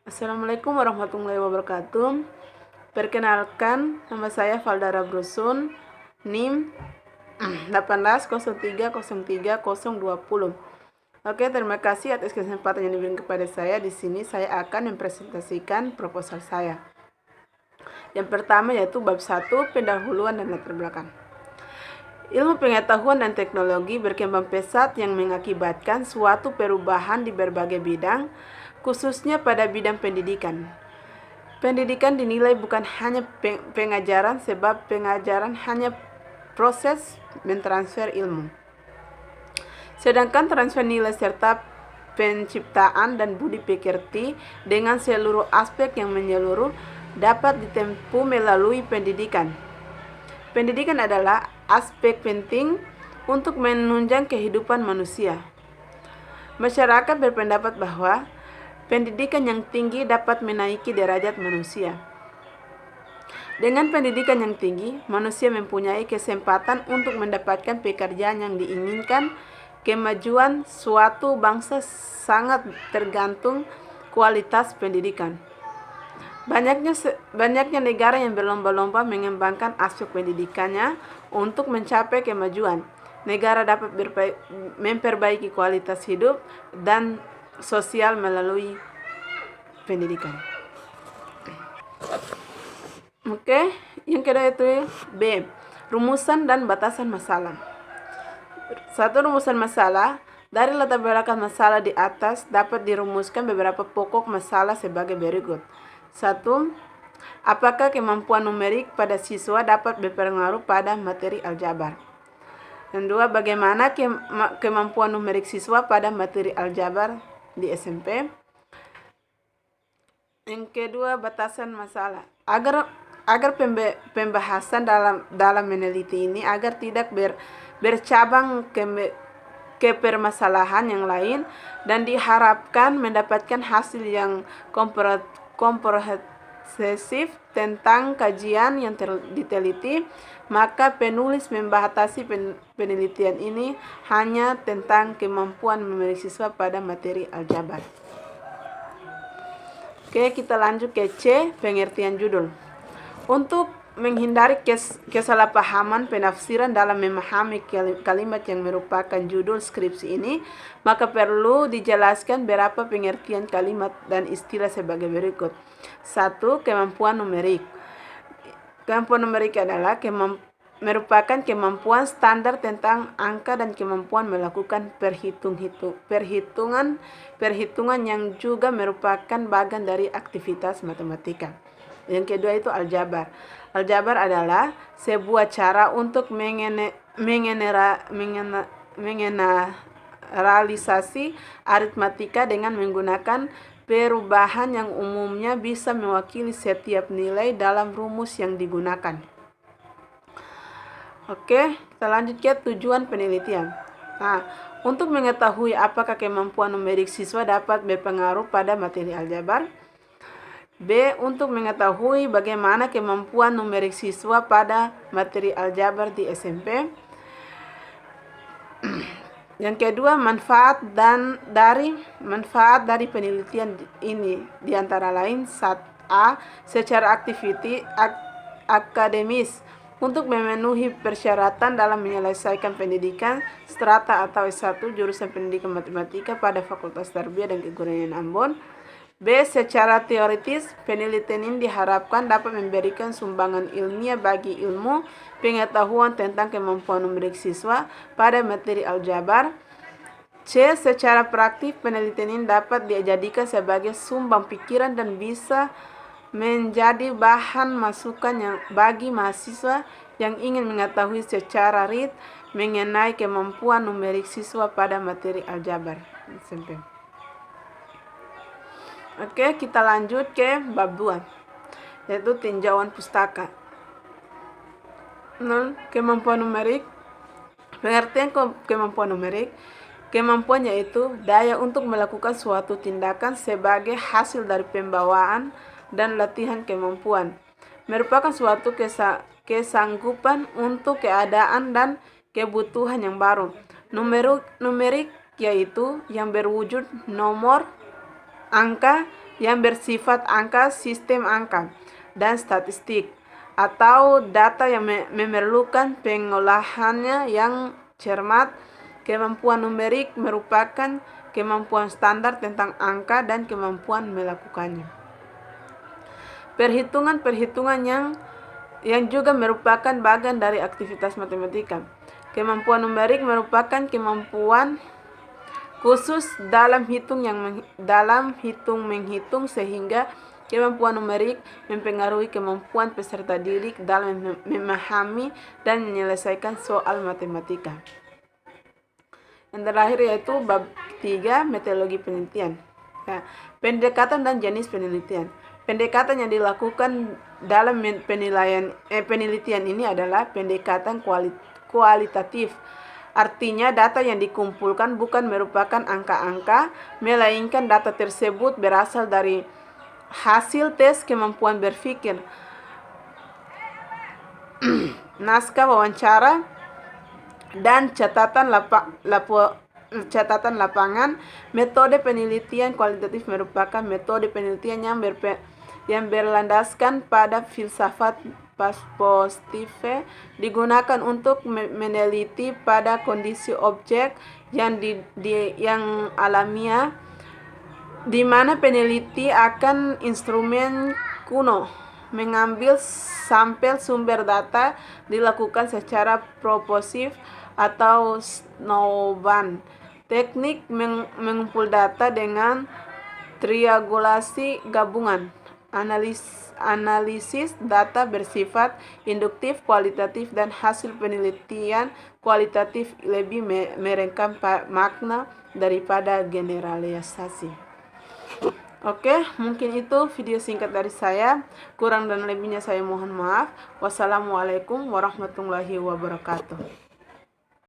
Assalamualaikum warahmatullahi wabarakatuh. Perkenalkan, nama saya Valdara Brusun, NIM 1803030020. Oke, terima kasih atas kesempatan yang diberikan kepada saya. Di sini saya akan mempresentasikan proposal saya. Yang pertama yaitu bab 1, pendahuluan dan latar belakang. Ilmu pengetahuan dan teknologi berkembang pesat yang mengakibatkan suatu perubahan di berbagai bidang, khususnya pada bidang pendidikan. Pendidikan dinilai bukan hanya pengajaran, sebab pengajaran hanya proses mentransfer ilmu. Sedangkan transfer nilai serta penciptaan dan budi pekerti dengan seluruh aspek yang menyeluruh dapat ditempuh melalui pendidikan. Pendidikan adalah aspek penting untuk menunjang kehidupan manusia. Masyarakat berpendapat bahwa pendidikan yang tinggi dapat menaiki derajat manusia. Dengan pendidikan yang tinggi, manusia mempunyai kesempatan untuk mendapatkan pekerjaan yang diinginkan. Kemajuan suatu bangsa sangat tergantung kualitas pendidikan. Banyaknya negara yang berlomba-lomba mengembangkan aspek pendidikannya untuk mencapai kemajuan. Negara dapat memperbaiki kualitas hidup dan sosial melalui pendidikan. Oke, yang kedua itu B, rumusan dan batasan masalah. Satu, rumusan masalah. Dari latar belakang masalah di atas dapat dirumuskan beberapa pokok masalah sebagai berikut. 1. Apakah kemampuan numerik pada siswa dapat berpengaruh pada materi aljabar? Yang 2. Bagaimana kemampuan numerik siswa pada materi aljabar di SMP? Yang kedua, batasan masalah. Agar pembahasan dalam meneliti ini agar tidak bercabang ke permasalahan yang lain dan diharapkan mendapatkan hasil yang komprehensif tentang kajian yang diteliti, maka penulis membatasi penelitian ini hanya tentang kemampuan numerik siswa pada materi aljabar. Oke, kita lanjut ke C, pengertian judul. Untuk menghindari kesalahpahaman penafsiran dalam memahami kalimat yang merupakan judul skripsi ini, maka perlu dijelaskan beberapa pengertian kalimat dan istilah sebagai berikut. 1. Kemampuan numerik. Kemampuan numerik adalah merupakan kemampuan standar tentang angka dan kemampuan melakukan perhitungan yang juga merupakan bagian dari aktivitas matematika. Yang kedua itu aljabar. Aljabar adalah sebuah cara untuk mengeneralisasi aritmatika dengan menggunakan perubahan yang umumnya bisa mewakili setiap nilai dalam rumus yang digunakan. Oke, kita lanjut ke tujuan penelitian. Untuk mengetahui apakah kemampuan numerik siswa dapat berpengaruh pada materi aljabar. B. Untuk mengetahui bagaimana kemampuan numerik siswa pada materi aljabar di SMP. Yang kedua, manfaat dari penelitian ini diantara lain 1A. Secara akademis untuk memenuhi persyaratan dalam menyelesaikan pendidikan strata atau S1 jurusan pendidikan matematika pada Fakultas Tarbiyah dan Keguraian Ambon. B. Secara teoritis, penelitian ini diharapkan dapat memberikan sumbangan ilmiah bagi ilmu pengetahuan tentang kemampuan numerik siswa pada materi aljabar. C. Secara praktik, penelitian ini dapat dijadikan sebagai sumbang pikiran dan bisa menjadi bahan masukan bagi mahasiswa yang ingin mengetahui secara rit mengenai kemampuan numerik siswa pada materi aljabar SMP. Oke, kita lanjut ke bab 2, yaitu tinjauan pustaka. 0. Kemampuan numerik. Pengertian kemampuan numerik. Kemampuan yaitu daya untuk melakukan suatu tindakan sebagai hasil dari pembawaan dan latihan kemampuan. Merupakan suatu kesanggupan untuk keadaan dan kebutuhan yang baru. Numerik yaitu yang berwujud nomor, angka yang bersifat angka, sistem angka, dan statistik, atau data yang memerlukan pengolahannya yang cermat. Kemampuan numerik merupakan kemampuan standar tentang angka dan kemampuan melakukannya. Perhitungan-perhitungan yang juga merupakan bagian dari aktivitas matematika. Kemampuan numerik merupakan kemampuan khusus dalam menghitung, sehingga kemampuan numerik mempengaruhi kemampuan peserta didik dalam memahami dan menyelesaikan soal matematika. Yang terakhir yaitu bab 3, metodologi penelitian. Nah, pendekatan dan jenis penelitian. Pendekatan yang dilakukan dalam penelitian ini adalah pendekatan kualitatif. Artinya data yang dikumpulkan bukan merupakan angka-angka, melainkan data tersebut berasal dari hasil tes kemampuan berpikir, naskah wawancara, dan catatan lapangan. Metode penelitian kualitatif merupakan metode penelitian yang berlandaskan pada filsafat positif, digunakan untuk meneliti pada kondisi objek yang alamiah, di mana peneliti akan instrumen kuno mengambil sampel sumber data dilakukan secara proposif atau snowball. Teknik mengumpul data dengan triangulasi gabungan. Analisis data bersifat induktif, kualitatif, dan hasil penelitian kualitatif lebih merekam makna daripada generalisasi. Oke, mungkin itu video singkat dari saya. Kurang dan lebihnya saya mohon maaf. Wassalamualaikum warahmatullahi wabarakatuh.